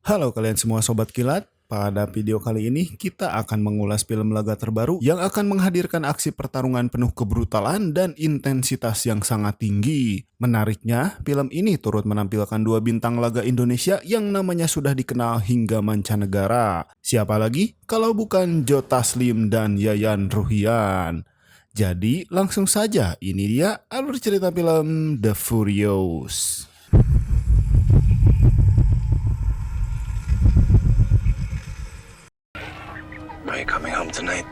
Halo kalian semua Sobat Kilat, pada video kali ini kita akan mengulas film laga terbaru yang akan menghadirkan aksi pertarungan penuh kebrutalan dan intensitas yang sangat tinggi. Menariknya, film ini turut menampilkan dua bintang laga Indonesia yang namanya sudah dikenal hingga mancanegara. Siapa lagi kalau bukan Joe Taslim dan Yayan Ruhian. Jadi langsung saja, ini dia alur cerita film The Furious. Are you coming home tonight?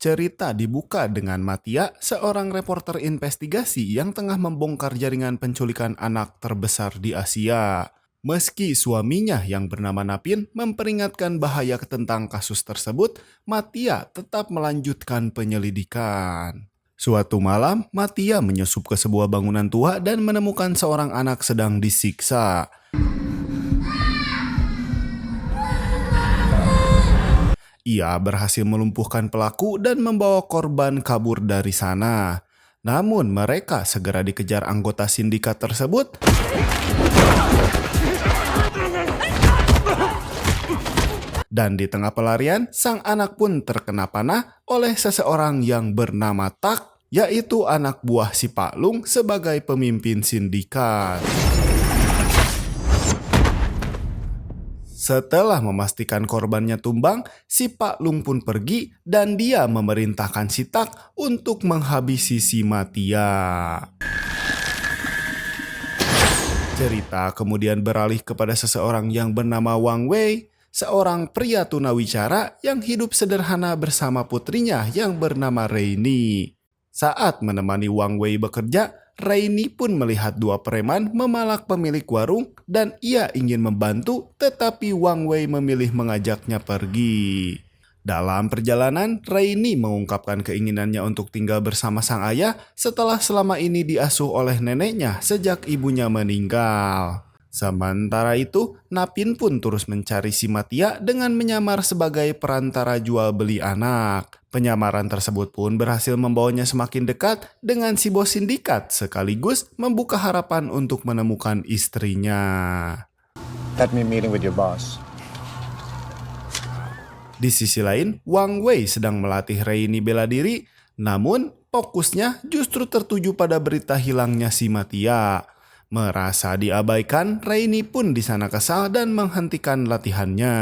Cerita dibuka dengan Matia, seorang reporter investigasi yang tengah membongkar jaringan penculikan anak terbesar di Asia. Meski suaminya yang bernama Napin memperingatkan bahaya tentang kasus tersebut, Matia tetap melanjutkan penyelidikan. Suatu malam, Matia menyusup ke sebuah bangunan tua dan menemukan seorang anak sedang disiksa. Ia berhasil melumpuhkan pelaku dan membawa korban kabur dari sana. Namun mereka segera dikejar anggota sindikat tersebut. Dan di tengah pelarian, sang anak pun terkena panah oleh seseorang yang bernama Tak, yaitu anak buah si Pak Lung sebagai pemimpin sindikat. Setelah memastikan korbannya tumbang, si Pak Lung pun pergi dan dia memerintahkan si Tak untuk menghabisi si Matia. Cerita kemudian beralih kepada seseorang yang bernama Wang Wei, seorang pria tunawicara yang hidup sederhana bersama putrinya yang bernama Rainy. Saat menemani Wang Wei bekerja, Rainy pun melihat dua preman memalak pemilik warung dan ia ingin membantu, tetapi Wang Wei memilih mengajaknya pergi. Dalam perjalanan, Rainy mengungkapkan keinginannya untuk tinggal bersama sang ayah setelah selama ini diasuh oleh neneknya sejak ibunya meninggal. Sementara itu, Napin pun terus mencari si Matia dengan menyamar sebagai perantara jual beli anak. Penyamaran tersebut pun berhasil membawanya semakin dekat dengan si bos sindikat sekaligus membuka harapan untuk menemukan istrinya. Let me meeting with your boss. Di sisi lain, Wang Wei sedang melatih Rainy bela diri, namun fokusnya justru tertuju pada berita hilangnya si Matia. Merasa diabaikan, Rainy pun di sana kesal dan menghentikan latihannya.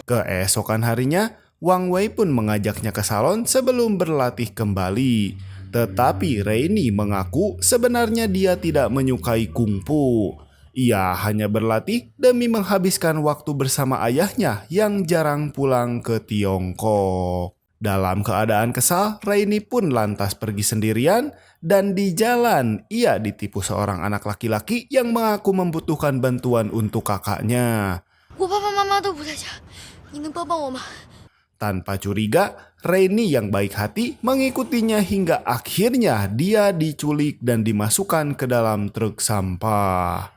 Keesokan harinya, Wang Wei pun mengajaknya ke salon sebelum berlatih kembali. Tetapi Rainy mengaku sebenarnya dia tidak menyukai kungfu. Ia hanya berlatih demi menghabiskan waktu bersama ayahnya yang jarang pulang ke Tiongkok. Dalam keadaan kesal, Rainy pun lantas pergi sendirian dan di jalan ia ditipu seorang anak laki-laki yang mengaku membutuhkan bantuan untuk kakaknya. Tanpa curiga, Rainy yang baik hati mengikutinya hingga akhirnya dia diculik dan dimasukkan ke dalam truk sampah.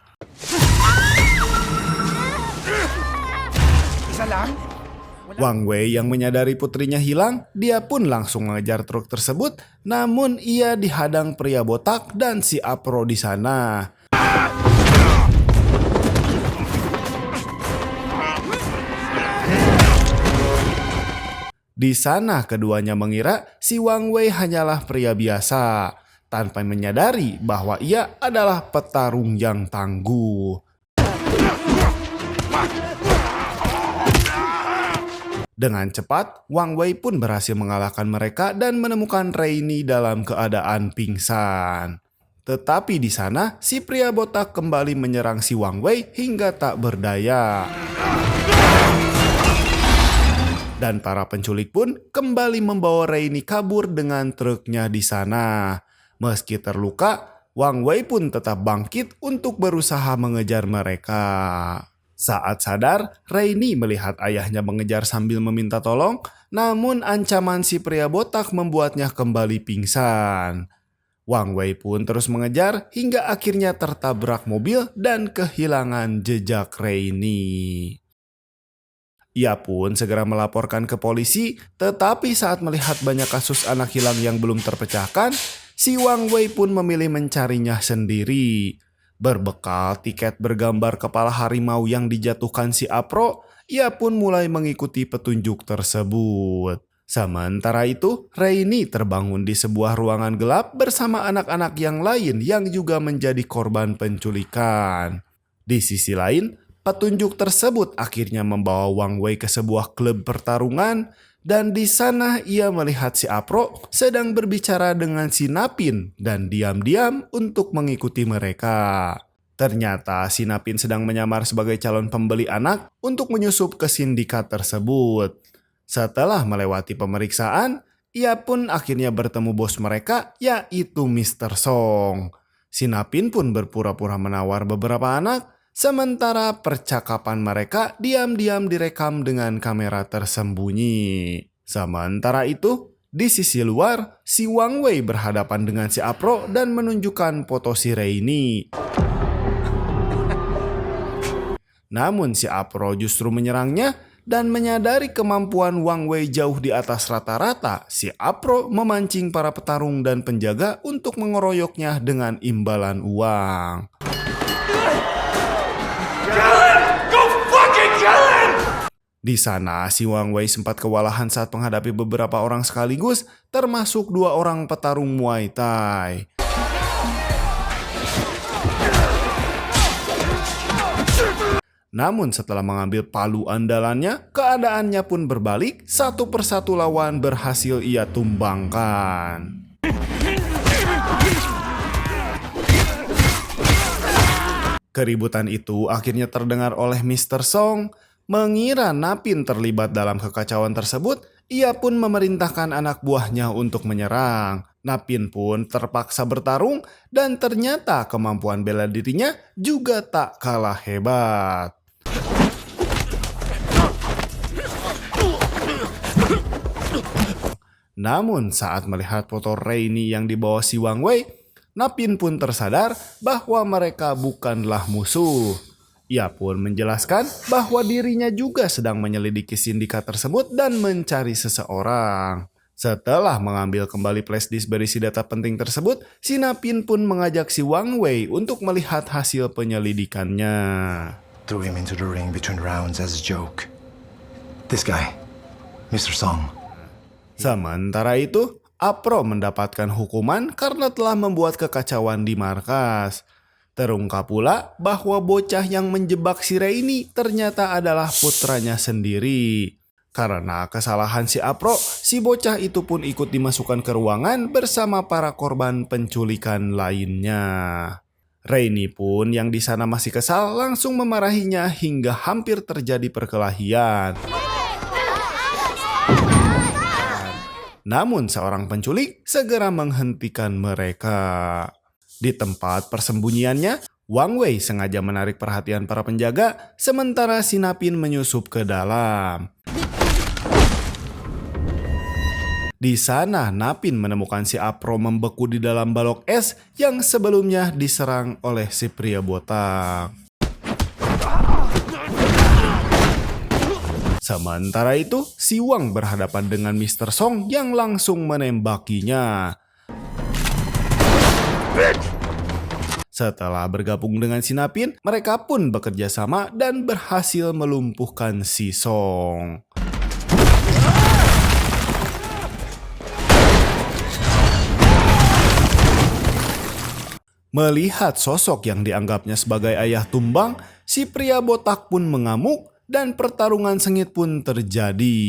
Wang Wei yang menyadari putrinya hilang, dia pun langsung mengejar truk tersebut, namun ia dihadang pria botak dan si Apro di sana. Di sana keduanya mengira si Wang Wei hanyalah pria biasa, tanpa menyadari bahwa ia adalah petarung yang tangguh. Dengan cepat, Wang Wei pun berhasil mengalahkan mereka dan menemukan Rainy dalam keadaan pingsan. Tetapi di sana, si pria botak kembali menyerang si Wang Wei hingga tak berdaya. Dan para penculik pun kembali membawa Rainy kabur dengan truknya di sana. Meski terluka, Wang Wei pun tetap bangkit untuk berusaha mengejar mereka. Saat sadar, Rainy melihat ayahnya mengejar sambil meminta tolong, namun ancaman si pria botak membuatnya kembali pingsan. Wang Wei pun terus mengejar hingga akhirnya tertabrak mobil dan kehilangan jejak Rainy. Ia pun segera melaporkan ke polisi, tetapi saat melihat banyak kasus anak hilang yang belum terpecahkan, si Wang Wei pun memilih mencarinya sendiri. Berbekal tiket bergambar kepala harimau yang dijatuhkan si Apro, ia pun mulai mengikuti petunjuk tersebut. Sementara itu, Rainy terbangun di sebuah ruangan gelap bersama anak-anak yang lain yang juga menjadi korban penculikan. Di sisi lain, petunjuk tersebut akhirnya membawa Wang Wei ke sebuah klub pertarungan dan di sana ia melihat si Apro sedang berbicara dengan si Napin dan diam-diam untuk mengikuti mereka. Ternyata si Napin sedang menyamar sebagai calon pembeli anak untuk menyusup ke sindikat tersebut. Setelah melewati pemeriksaan, ia pun akhirnya bertemu bos mereka yaitu Mr. Song. Si Napin pun berpura-pura menawar beberapa anak, sementara percakapan mereka diam-diam direkam dengan kamera tersembunyi. Sementara itu, di sisi luar, si Wang Wei berhadapan dengan si Apro dan menunjukkan foto si Rainy. Namun si Apro justru menyerangnya dan menyadari kemampuan Wang Wei jauh di atas rata-rata, si Apro memancing para petarung dan penjaga untuk mengeroyoknya dengan imbalan uang. Di sana, si Wang Wei sempat kewalahan saat menghadapi beberapa orang sekaligus, termasuk 2 orang petarung Muay Thai. Namun setelah mengambil palu andalannya, keadaannya pun berbalik, satu persatu lawan berhasil ia tumbangkan. Keributan itu akhirnya terdengar oleh Mr. Song. Mengira Napin terlibat dalam kekacauan tersebut, ia pun memerintahkan anak buahnya untuk menyerang. Napin pun terpaksa bertarung dan ternyata kemampuan bela dirinya juga tak kalah hebat. Namun saat melihat foto Rainy yang dibawa si Wang Wei, Napin pun tersadar bahwa mereka bukanlah musuh. Ia pun menjelaskan bahwa dirinya juga sedang menyelidiki sindikat tersebut dan mencari seseorang. Setelah mengambil kembali flash disk berisi data penting tersebut, si Napin pun mengajak si Wang Wei untuk melihat hasil penyelidikannya. Threw him into the ring between rounds as a joke. This guy, Mr. Song. Sementara itu, Apro mendapatkan hukuman karena telah membuat kekacauan di markas. Terungkap pula bahwa bocah yang menjebak si Rainy ternyata adalah putranya sendiri. Karena kesalahan si Apro, si bocah itu pun ikut dimasukkan ke ruangan bersama para korban penculikan lainnya. Rainy pun yang di sana masih kesal langsung memarahinya hingga hampir terjadi perkelahian. Namun seorang penculik segera menghentikan mereka. Di tempat persembunyiannya, Wang Wei sengaja menarik perhatian para penjaga, sementara si Napin menyusup ke dalam. Di sana, Napin menemukan si Apro membeku di dalam balok es yang sebelumnya diserang oleh si pria botak. Sementara itu, si Wang berhadapan dengan Mr. Song yang langsung menembakinya. Setelah bergabung dengan si Napin, mereka pun bekerja sama dan berhasil melumpuhkan si Song. Melihat sosok yang dianggapnya sebagai ayah tumbang, si pria botak pun mengamuk dan pertarungan sengit pun terjadi.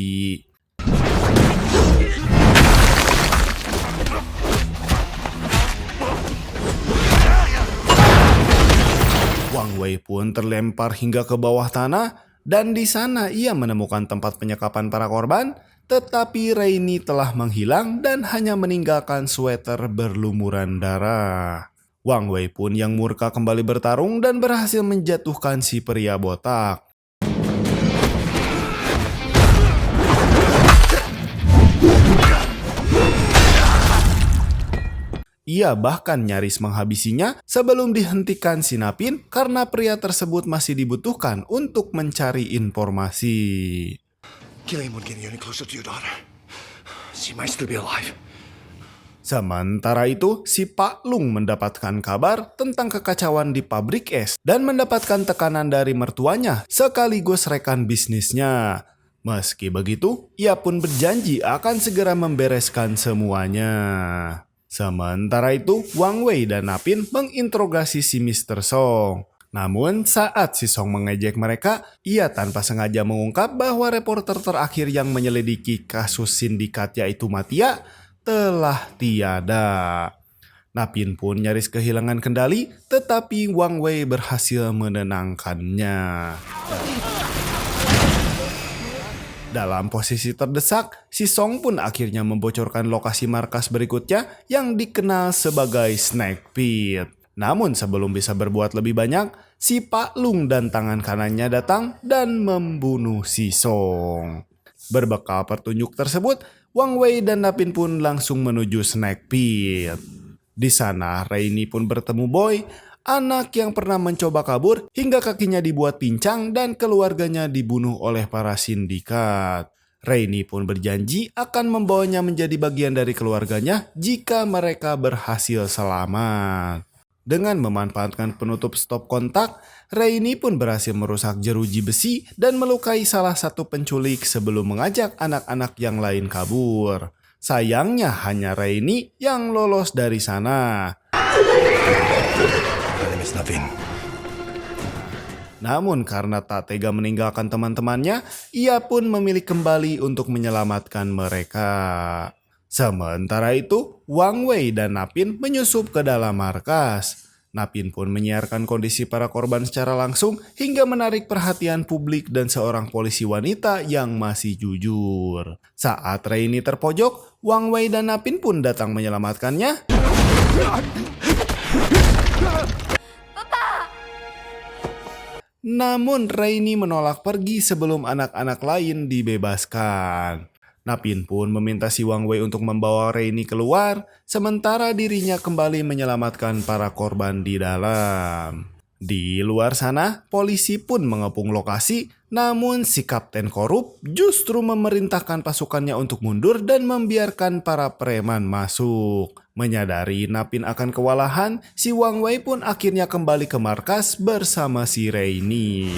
Wang Wei pun terlempar hingga ke bawah tanah dan di sana ia menemukan tempat penyekapan para korban, tetapi Rainy telah menghilang dan hanya meninggalkan sweater berlumuran darah. Wang Wei pun yang murka kembali bertarung dan berhasil menjatuhkan si pria botak. Ia bahkan nyaris menghabisinya sebelum dihentikan si Napin karena pria tersebut masih dibutuhkan untuk mencari informasi. Killing won't get you any closer to your daughter. She might still be alive. Sementara itu, si Pak Lung mendapatkan kabar tentang kekacauan di pabrik es dan mendapatkan tekanan dari mertuanya sekaligus rekan bisnisnya. Meski begitu, ia pun berjanji akan segera membereskan semuanya. Sementara itu, Wang Wei dan Napin menginterogasi si Mr. Song. Namun saat si Song mengejek mereka, ia tanpa sengaja mengungkap bahwa reporter terakhir yang menyelidiki kasus sindikat yaitu Matia telah tiada. Napin pun nyaris kehilangan kendali, tetapi Wang Wei berhasil menenangkannya. Dalam posisi terdesak, si Song pun akhirnya membocorkan lokasi markas berikutnya yang dikenal sebagai Snake Pit. Namun sebelum bisa berbuat lebih banyak, si Pak Lung dan tangan kanannya datang dan membunuh si Song. Berbekal petunjuk tersebut, Wang Wei dan Napin pun langsung menuju Snake Pit. Di sana, Rainy pun bertemu Boy, anak yang pernah mencoba kabur hingga kakinya dibuat pincang dan keluarganya dibunuh oleh para sindikat. Rainy pun berjanji akan membawanya menjadi bagian dari keluarganya jika mereka berhasil selamat. Dengan memanfaatkan penutup stop kontak, Rainy pun berhasil merusak jeruji besi dan melukai salah satu penculik sebelum mengajak anak-anak yang lain kabur. Sayangnya hanya Rainy yang lolos dari sana. Namun karena tak tega meninggalkan teman-temannya, ia pun memilih kembali untuk menyelamatkan mereka. Sementara itu, Wang Wei dan Napin menyusup ke dalam markas. Napin pun menyiarkan kondisi para korban secara langsung hingga menarik perhatian publik dan seorang polisi wanita yang masih jujur. Saat Rainy terpojok, Wang Wei dan Napin pun datang menyelamatkannya. Namun Rainy menolak pergi sebelum anak-anak lain dibebaskan. Napin pun meminta si Wang Wei untuk membawa Rainy keluar, sementara dirinya kembali menyelamatkan para korban di dalam. Di luar sana, polisi pun mengepung lokasi, namun si Kapten Korup justru memerintahkan pasukannya untuk mundur dan membiarkan para preman masuk. Menyadari Napin akan kewalahan, si Wang Wei pun akhirnya kembali ke markas bersama si Rainy.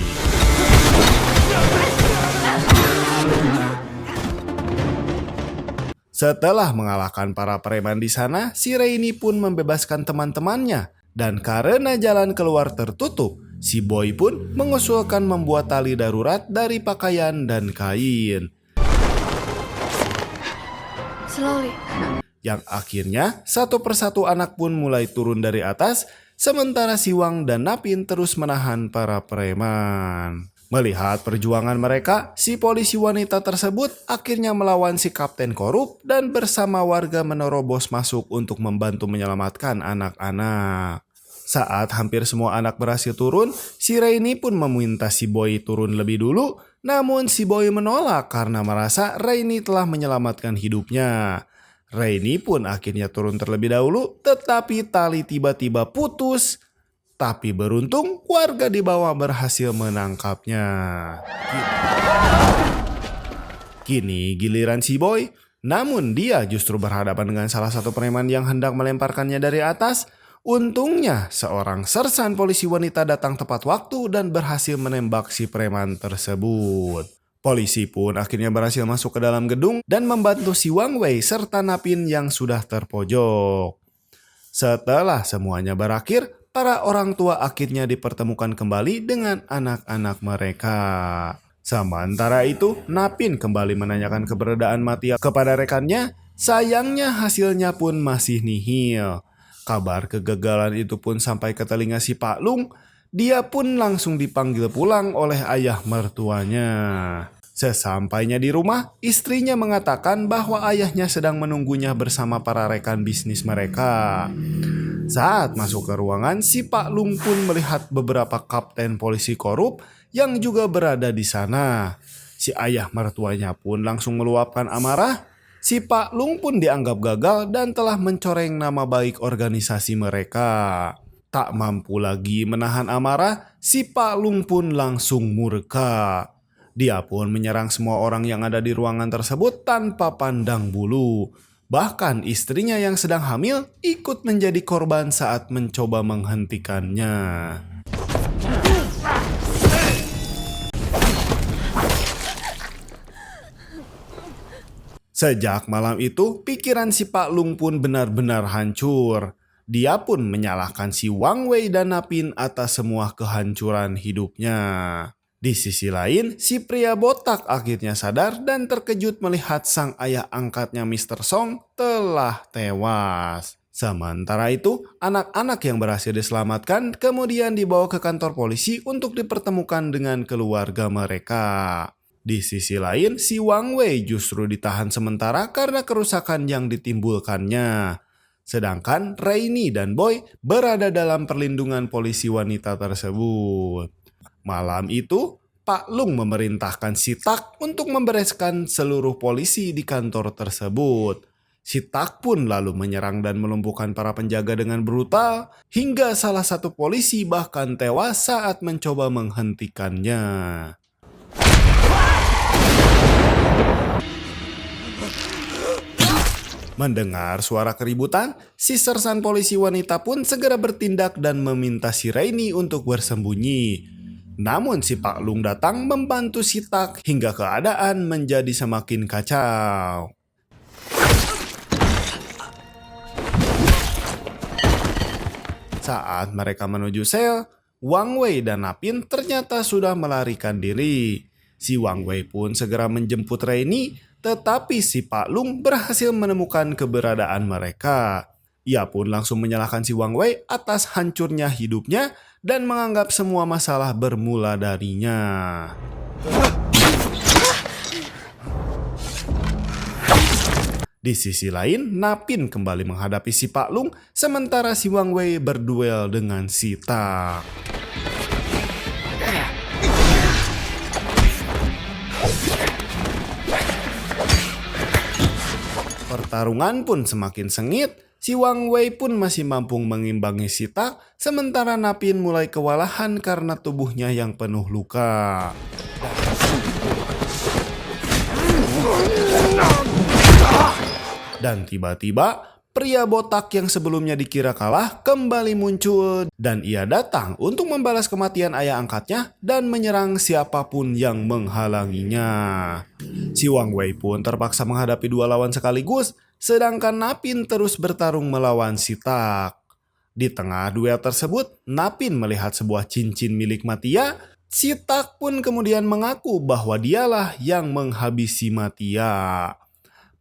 Setelah mengalahkan para preman di sana, si Rainy pun membebaskan teman-temannya. Dan karena jalan keluar tertutup, si Boy pun mengusulkan membuat tali darurat dari pakaian dan kain. Slowly. Yang akhirnya satu persatu anak pun mulai turun dari atas, sementara si Wang dan Napin terus menahan para preman. Melihat perjuangan mereka, si polisi wanita tersebut akhirnya melawan si Kapten Korup dan bersama warga menerobos masuk untuk membantu menyelamatkan anak-anak. Saat hampir semua anak berhasil turun, si Rainy pun meminta si Boy turun lebih dulu, namun si Boy menolak karena merasa Rainy telah menyelamatkan hidupnya. Rainy pun akhirnya turun terlebih dahulu, tetapi tali tiba-tiba putus. Tapi beruntung warga di bawah berhasil menangkapnya. Kini giliran si Boy, namun dia justru berhadapan dengan salah satu preman yang hendak melemparkannya dari atas. Untungnya seorang sersan polisi wanita datang tepat waktu dan berhasil menembak si preman tersebut. Polisi pun akhirnya berhasil masuk ke dalam gedung dan membantu si Wang Wei serta Napin yang sudah terpojok. Setelah semuanya berakhir, para orang tua akhirnya dipertemukan kembali dengan anak-anak mereka. Sementara itu, Napin kembali menanyakan keberadaan Matia kepada rekannya. Sayangnya hasilnya pun masih nihil. Kabar kegagalan itu pun sampai ke telinga si Pak Lung. Dia pun langsung dipanggil pulang oleh ayah mertuanya. Sesampainya di rumah, istrinya mengatakan bahwa ayahnya sedang menunggunya bersama para rekan bisnis mereka. Saat masuk ke ruangan, si Pak Lung pun melihat beberapa kapten polisi korup yang juga berada di sana. Si ayah mertuanya pun langsung meluapkan amarah. Si Pak Lung pun dianggap gagal dan telah mencoreng nama baik organisasi mereka. Tak mampu lagi menahan amarah, si Pak Lung pun langsung murka. Dia pun menyerang semua orang yang ada di ruangan tersebut tanpa pandang bulu. Bahkan istrinya yang sedang hamil ikut menjadi korban saat mencoba menghentikannya. Sejak malam itu, pikiran si Pak Lung pun benar-benar hancur. Dia pun menyalahkan si Wang Wei dan Napin atas semua kehancuran hidupnya. Di sisi lain, si pria botak akhirnya sadar dan terkejut melihat sang ayah angkatnya Mr. Song telah tewas. Sementara itu, anak-anak yang berhasil diselamatkan kemudian dibawa ke kantor polisi untuk dipertemukan dengan keluarga mereka. Di sisi lain, si Wang Wei justru ditahan sementara karena kerusakan yang ditimbulkannya. Sedangkan Rainy dan Boy berada dalam perlindungan polisi wanita tersebut. Malam itu, Pak Lung memerintahkan si Tak untuk membereskan seluruh polisi di kantor tersebut. Si Tak pun lalu menyerang dan melumpuhkan para penjaga dengan brutal, hingga salah satu polisi bahkan tewas saat mencoba menghentikannya. Mendengar suara keributan, si sersan polisi wanita pun segera bertindak dan meminta si Rainy untuk bersembunyi. Namun si Pak Lung datang membantu si Tak hingga keadaan menjadi semakin kacau. Saat mereka menuju sel, Wang Wei dan Napin ternyata sudah melarikan diri. Si Wang Wei pun segera menjemput Rainy, tetapi si Pak Lung berhasil menemukan keberadaan mereka. Ia pun langsung menyalahkan si Wang Wei atas hancurnya hidupnya dan menganggap semua masalah bermula darinya. Di sisi lain, Napin kembali menghadapi si Pak Lung, sementara si Wang Wei berduel dengan si Tak. Pertarungan pun semakin sengit, si Wang Wei pun masih mampu mengimbangi si Tak, sementara Napin mulai kewalahan karena tubuhnya yang penuh luka. Dan tiba-tiba, pria botak yang sebelumnya dikira kalah kembali muncul dan ia datang untuk membalas kematian ayah angkatnya dan menyerang siapapun yang menghalanginya. Si Wang Wei pun terpaksa menghadapi dua lawan sekaligus, sedangkan Napin terus bertarung melawan si Tak. Di tengah duel tersebut, Napin melihat sebuah cincin milik Matia. Si Tak pun kemudian mengaku bahwa dialah yang menghabisi Matia.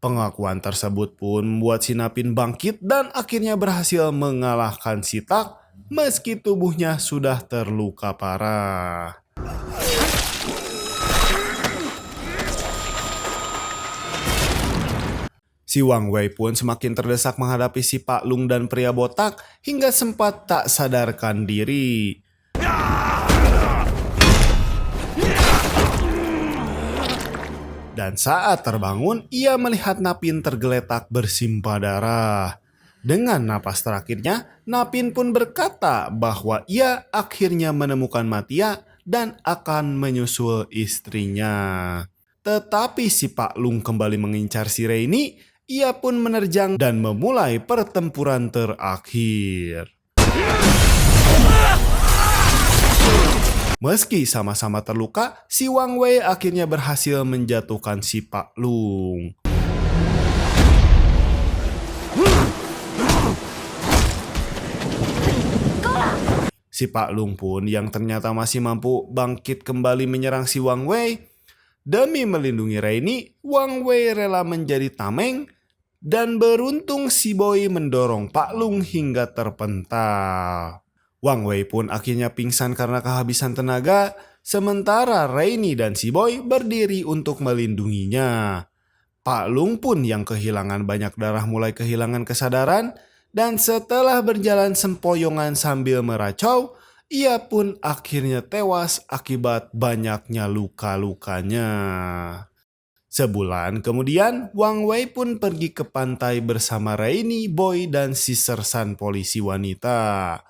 Pengakuan tersebut pun membuat si Napin bangkit dan akhirnya berhasil mengalahkan si Tak meski tubuhnya sudah terluka parah. Si Wang Wei pun semakin terdesak menghadapi si Pak Lung dan pria botak hingga sempat tak sadarkan diri. Dan saat terbangun, ia melihat Napin tergeletak bersimpah darah. Dengan napas terakhirnya, Napin pun berkata bahwa ia akhirnya menemukan Matia dan akan menyusul istrinya. Tetapi si Pak Lung kembali mengincar si Rainy, ia pun menerjang dan memulai pertempuran terakhir. Meski sama-sama terluka, si Wang Wei akhirnya berhasil menjatuhkan si Pak Lung. Si Pak Lung pun yang ternyata masih mampu bangkit kembali menyerang si Wang Wei. Demi melindungi Rainy, Wang Wei rela menjadi tameng dan beruntung si Boy mendorong Pak Lung hingga terpental. Wang Wei pun akhirnya pingsan karena kehabisan tenaga, sementara Rainy dan si Boy berdiri untuk melindunginya. Pak Lung pun yang kehilangan banyak darah mulai kehilangan kesadaran, dan setelah berjalan sempoyongan sambil meracau, ia pun akhirnya tewas akibat banyaknya luka-lukanya. Sebulan kemudian, Wang Wei pun pergi ke pantai bersama Rainy, Boy, dan si sersan polisi wanita.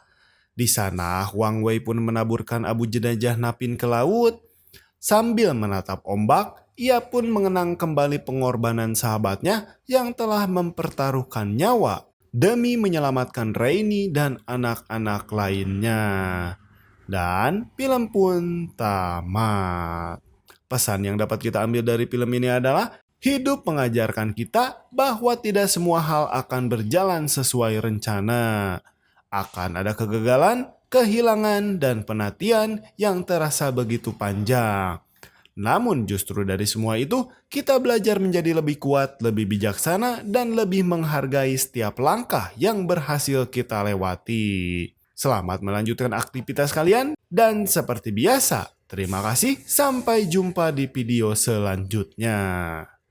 Di sana, Wang Wei pun menaburkan abu jenazah Napin ke laut. Sambil menatap ombak, Ia pun mengenang kembali pengorbanan sahabatnya yang telah mempertaruhkan nyawa demi menyelamatkan Rainy dan anak-anak lainnya. Dan film pun tamat. Pesan yang dapat kita ambil dari film ini adalah hidup mengajarkan kita bahwa tidak semua hal akan berjalan sesuai rencana. Akan ada kegagalan, kehilangan, dan penantian yang terasa begitu panjang. Namun justru dari semua itu, kita belajar menjadi lebih kuat, lebih bijaksana, dan lebih menghargai setiap langkah yang berhasil kita lewati. Selamat melanjutkan aktivitas kalian, dan seperti biasa, terima kasih, sampai jumpa di video selanjutnya.